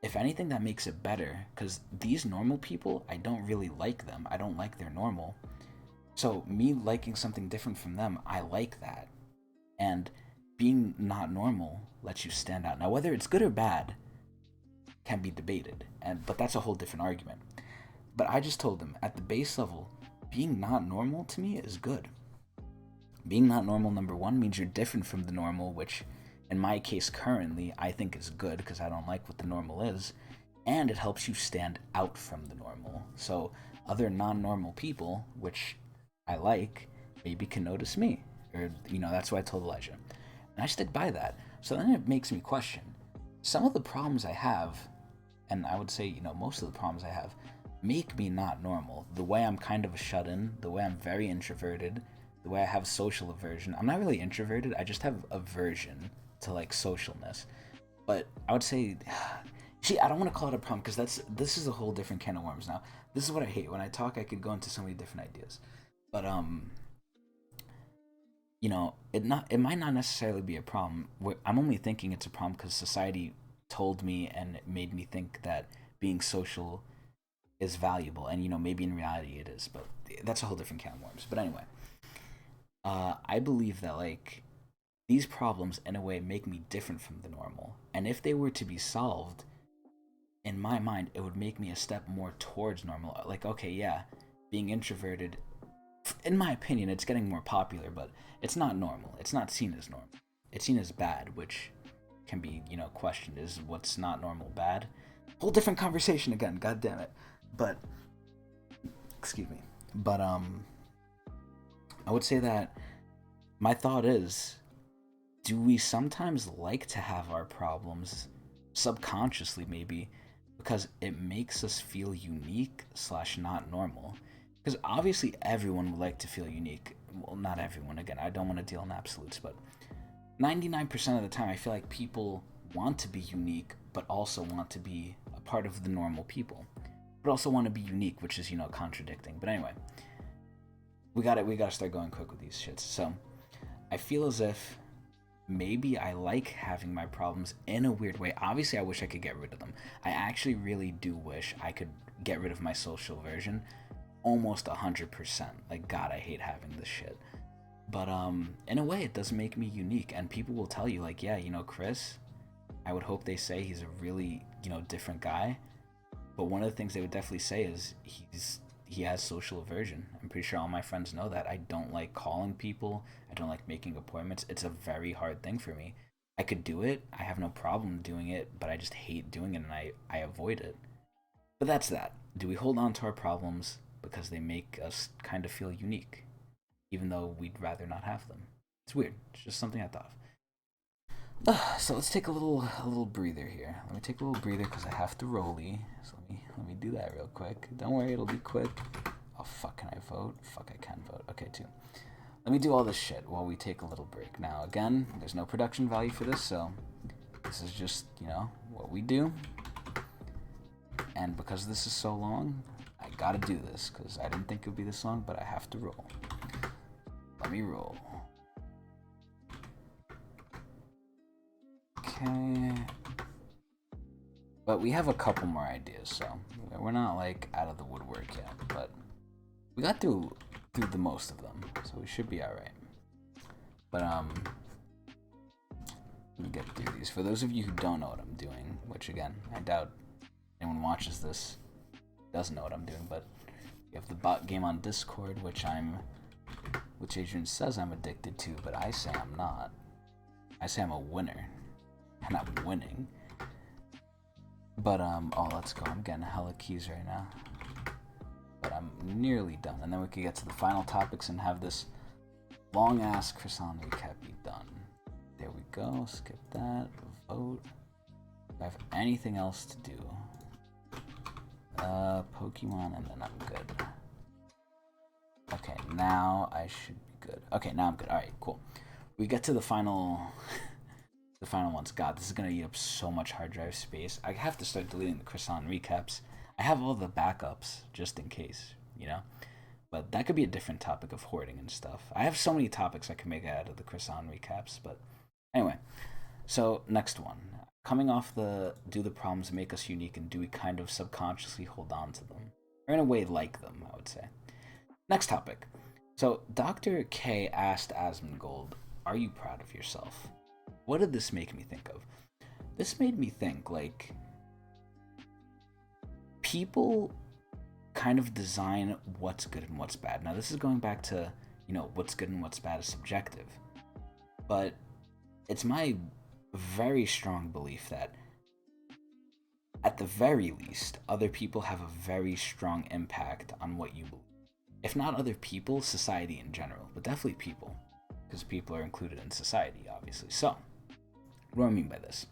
if anything, that makes it better, because these normal people, I don't really like them. I don't like their normal. So me liking something different from them, I like that. And being not normal lets you stand out. Now, whether it's good or bad can be debated, but that's a whole different argument. But I just told him, at the base level, being not normal to me is good. Being not normal, number one, means you're different from the normal, which in my case currently I think is good because I don't like what the normal is, and it helps you stand out from the normal. So other non-normal people, which I like, maybe can notice me. Or, that's what I told Elijah. And I stick by that. So then it makes me question some of the problems I have, and I would say, most of the problems I have make me not normal. The way I'm kind of a shut-in, the way I'm very introverted, the way I have social aversion. I'm not really introverted, I just have aversion to like socialness. But I would say, see, I don't want to call it a problem because this is a whole different can of worms now. This is what I hate. When I talk, I could go into so many different ideas. But it might not necessarily be a problem. I'm only thinking it's a problem because society told me and it made me think that being social is valuable, and maybe in reality it is, but that's a whole different can of worms. But anyway, I believe that like these problems in a way make me different from the normal, and if they were to be solved, in my mind, it would make me a step more towards normal. Like, okay, yeah, being introverted, in my opinion, it's getting more popular, but it's not normal. It's not seen as normal. It's seen as bad, which can be, questioned. Is what's not normal bad? Whole different conversation again. God damn it. But, excuse me. But I would say that my thought is, do we sometimes like to have our problems subconsciously, maybe, because it makes us feel unique / not normal? Because obviously everyone would like to feel unique. Well, not everyone, again, I don't want to deal in absolutes, but 99% of the time I feel like people want to be unique, but also want to be a part of the normal people, but also want to be unique, which is, contradicting. But anyway, we gotta start going quick with these shits. So I feel as if maybe I like having my problems in a weird way. Obviously I wish I could get rid of them. I actually really do wish I could get rid of my social aversion almost 100%. Like, God, I hate having this shit. But in a way it does make me unique, and people will tell you like, yeah, Chris, I would hope they say he's a really, different guy. But one of the things they would definitely say is he has social aversion. I'm pretty sure all my friends know that. I don't like calling people. I don't like making appointments. It's a very hard thing for me. I could do it. I have no problem doing it, but I just hate doing it, and I avoid it. But that's that. Do we hold on to our problems because they make us kind of feel unique, even though we'd rather not have them? It's weird. It's just something I thought of. So let's take a little breather here. Let me take a little breather because I have to rollie. So let me do that real quick. Don't worry, it'll be quick. Oh fuck, can I vote? Fuck, I can vote. Okay, too. Let me do all this shit while we take a little break. Now again, there's no production value for this, so this is just, what we do. And because this is so long, I gotta do this because I didn't think it would be this long, but I have to roll. Let me roll. Okay. But we have a couple more ideas, so we're not like out of the woodwork yet, but we got through the most of them, so we should be alright. But let me get through these. For those of you who don't know what I'm doing, which again, I doubt anyone watches this doesn't know what I'm doing, but we have the bot game on Discord, which Adrian says I'm addicted to, but I say I'm not. I say I'm a winner, and I'm winning. But oh, let's go. I'm getting hella keys right now, but I'm nearly done, and then we can get to the final topics and have this long ass croissant recap be done. There we go. Skip that. Vote. Do I have anything else to do? Pokemon, and then I'm good. Okay, now I should be good. Okay, now I'm good. Alright, cool. We get to the final the final ones. God, this is gonna eat up so much hard drive space. I have to start deleting the croissant recaps. I have all the backups just in case, But that could be a different topic of hoarding and stuff. I have so many topics I can make out of the croissant recaps, but anyway. So, next one. Coming off do the problems make us unique, and do we kind of subconsciously hold on to them? Or in a way like them, I would say. Next topic. So, Dr.K asked Asmongold, are you proud of yourself? What did this make me think of? This made me think, like, people kind of design what's good and what's bad. Now, this is going back to, what's good and what's bad is subjective. But it's my very strong belief that at the very least, other people have a very strong impact on what you believe. If not other people, society in general, but definitely people, because people are included in society, obviously. So, what do I mean by this?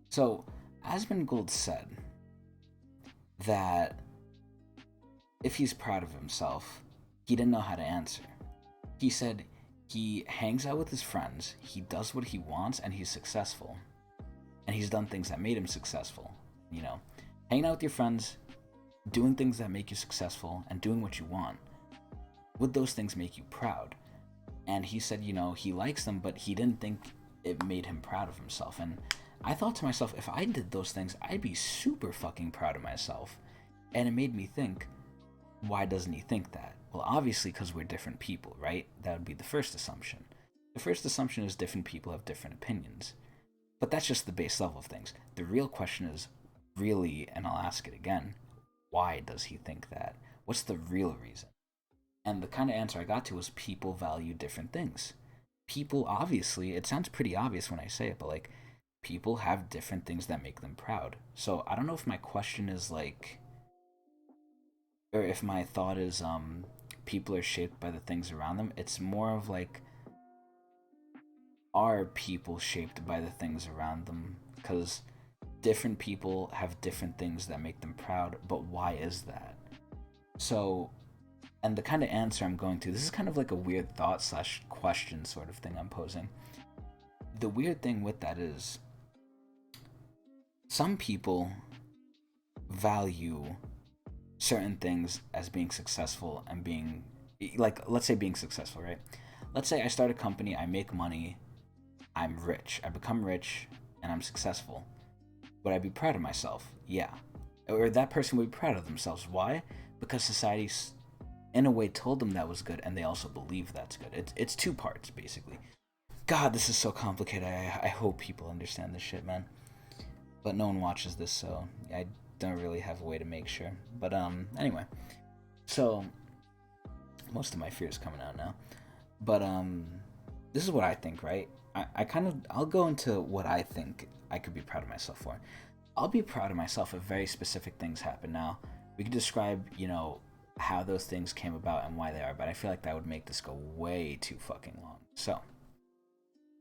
So, Asmongold said that if he's proud of himself, he didn't know how to answer. He said he hangs out with his friends, he does what he wants, and he's successful. And he's done things that made him successful. You know, hanging out with your friends, doing things that make you successful, and doing what you want. Would those things make you proud? And he said, you know, he likes them, but he didn't think it made him proud of himself. And I thought to myself, if I did those things, I'd be super fucking proud of myself. And it made me think, why doesn't he think that? Well, obviously, because we're different people, right? That would be the first assumption. The first assumption is different people have different opinions. But that's just the base level of things. The real question is, really, and I'll ask it again, why does he think that? What's the real reason? And the kind of answer I got to was people value different things. People, obviously, it sounds pretty obvious when I say it, but like, people have different things that make them proud. So I don't know if my question is like, or if my thought is, people are shaped by the things around them. It's more of like, are people shaped by the things around them? Because different people have different things that make them proud, but why is that? So, and the kind of answer I'm going to, this is kind of like a weird thought slash question sort of thing I'm posing. The weird thing with that is, some people value certain things as being successful and being, like, let's say being successful, right? Let's say I start a company, I make money, I'm rich, I become rich, and I'm successful. Would I be proud of myself? Yeah. Or that person would be proud of themselves. Why? Because society, in a way, told them that was good, and they also believe that's good. It's two parts, basically. God, this is so complicated. I hope people understand this shit, man. But no one watches this, so I don't really have a way to make sure. But anyway, so most of my fear is coming out now. But this is what I think, right? I'll go into what I think I could be proud of myself for. I'll be proud of myself if very specific things happen. Now, we could describe, you know, how those things came about and why they are, but I feel like that would make this go way too fucking long. So,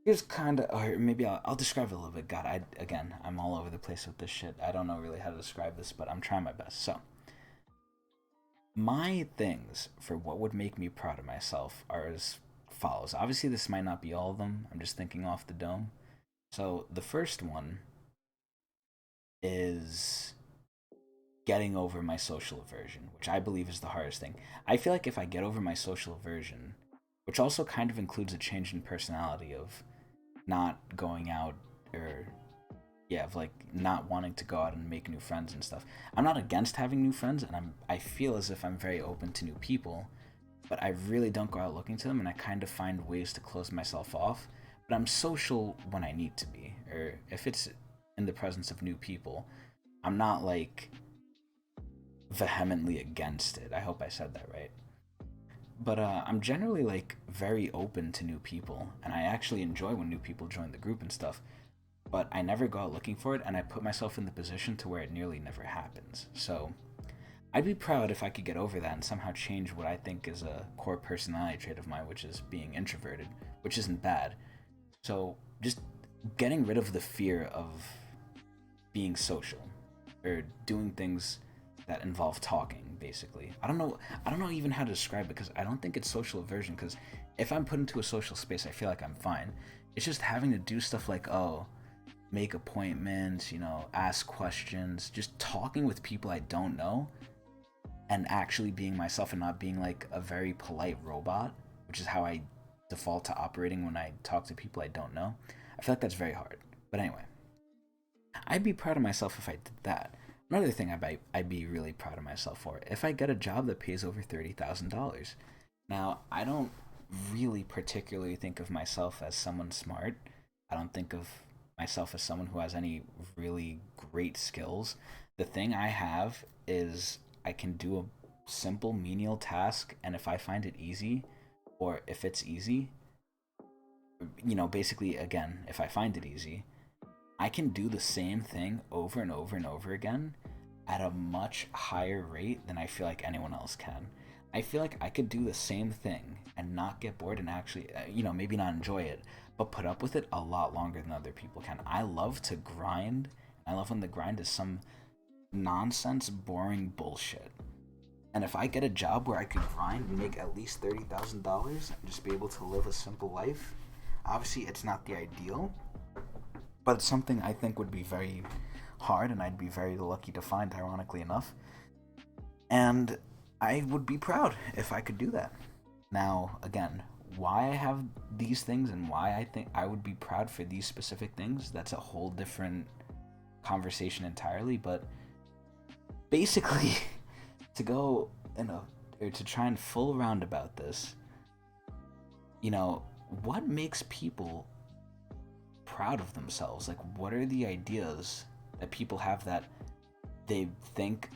here's kind of, or maybe I'll describe it a little bit. God, I'm all over the place with this shit. I don't know really how to describe this, but I'm trying my best. So, my things for what would make me proud of myself are as follows. Obviously, this might not be all of them. I'm just thinking off the dome. So, the first one is getting over my social aversion, which I believe is the hardest thing. I feel like if I get over my social aversion, which also kind of includes a change in personality of not going out, or yeah, of like not wanting to go out and make new friends and stuff. I'm not against having new friends, and I feel as if I'm very open to new people, but I really don't go out looking to them, and I kind of find ways to close myself off. But I'm social when I need to be, or if it's in the presence of new people. I'm not like vehemently against it. I hope I said that right. But I'm generally like very open to new people, and I actually enjoy when new people join the group and stuff. But I never go out looking for it, and I put myself in the position to where it nearly never happens. So I'd be proud if I could get over that and somehow change what I think is a core personality trait of mine, which is being introverted, which isn't bad. So just getting rid of the fear of being social or doing things that involve talking, basically. I don't know even how to describe it, because I don't think it's social aversion, because if I'm put into a social space, I feel like I'm fine. It's just having to do stuff like, oh, make appointments, you know, ask questions, just talking with people I don't know, and actually being myself and not being like a very polite robot, which is how I default to operating when I talk to people I don't know. I feel like that's very hard. But anyway, I'd be proud of myself if I did that. Another thing I'd be really proud of myself for, if I get a job that pays over $30,000. Now, I don't really particularly think of myself as someone smart. I don't think of myself as someone who has any really great skills. The thing I have is I can do a simple menial task, and if I find it easy, or if it's easy, you know, basically, again, if I find it easy, I can do the same thing over and over and over again at a much higher rate than I feel like anyone else can. I feel like I could do the same thing and not get bored and actually, maybe not enjoy it, but put up with it a lot longer than other people can. I love to grind. I love when the grind is some nonsense, boring bullshit. And if I get a job where I could grind and make at least $30,000 and just be able to live a simple life, obviously it's not the ideal, but it's something I think would be very hard and I'd be very lucky to find, ironically enough. And I would be proud if I could do that. Now, again, why I have these things and why I think I would be proud for these specific things, that's a whole different conversation entirely. But basically, to go or to try and full round about this, what makes people proud of themselves? Like, what are the ideas that people have that they think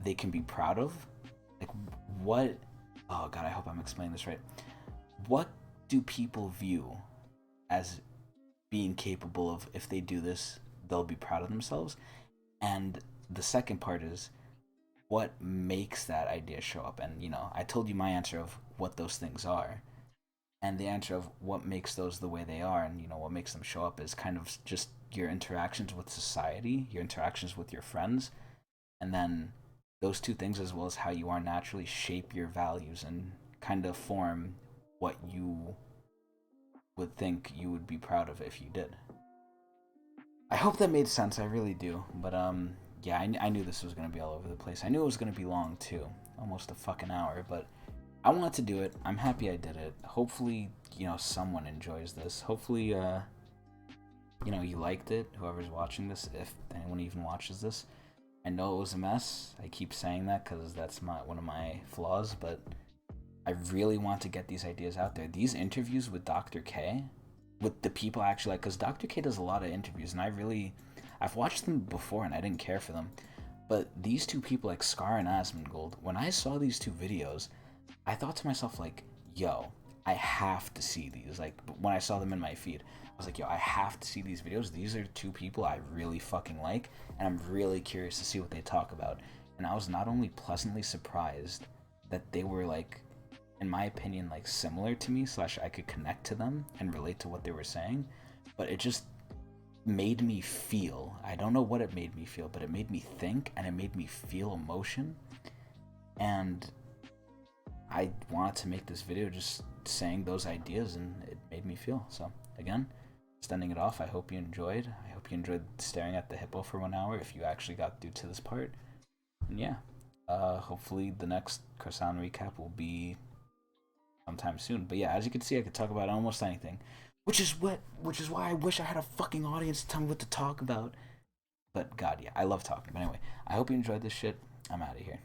they can be proud of? Like, what? Oh God, I hope I'm explaining this right. What do people view as being capable of? If they do this, they'll be proud of themselves. And the second part is, what makes that idea show up? And I told you my answer of what those things are, and the answer of what makes those the way they are, and what makes them show up is kind of just your interactions with society, your interactions with your friends, and then those two things, as well as how you are naturally, shape your values and kind of form what you would think you would be proud of if you did. I hope that made sense. I really do. But yeah, I knew this was gonna be all over the place. I knew it was gonna be long too, almost a fucking hour. But I wanted to do it. I'm happy I did it. Hopefully, someone enjoys this. Hopefully, you liked it. Whoever's watching this, if anyone even watches this. I know it was a mess. I keep saying that because that's one of my flaws, but I really want to get these ideas out there. These interviews with Dr. K, with the people I actually like, because Dr. K does a lot of interviews, and I've watched them before and I didn't care for them. But these two people, like Scar and Asmongold, when I saw these two videos, I thought to myself, like, yo, I have to see these. Like, when I saw them in my feed, I was like, yo, I have to see these videos. These are two people I really fucking like, and I'm really curious to see what they talk about. And I was not only pleasantly surprised that they were, like, in my opinion, like, similar to me, / I could connect to them and relate to what they were saying, but it just made me feel. I don't know what it made me feel, but it made me think, and it made me feel emotion. And I wanted to make this video just saying those ideas, and it made me feel. So again, sending it off. I hope you enjoyed. I hope you enjoyed staring at the hippo for 1 hour if you actually got through to this part. And yeah, hopefully the next croissant recap will be sometime soon. But yeah, as you can see, I could talk about almost anything, which is why I wish I had a fucking audience to tell me what to talk about. But God, yeah, I love talking. But anyway, I hope you enjoyed this shit. I'm out of here.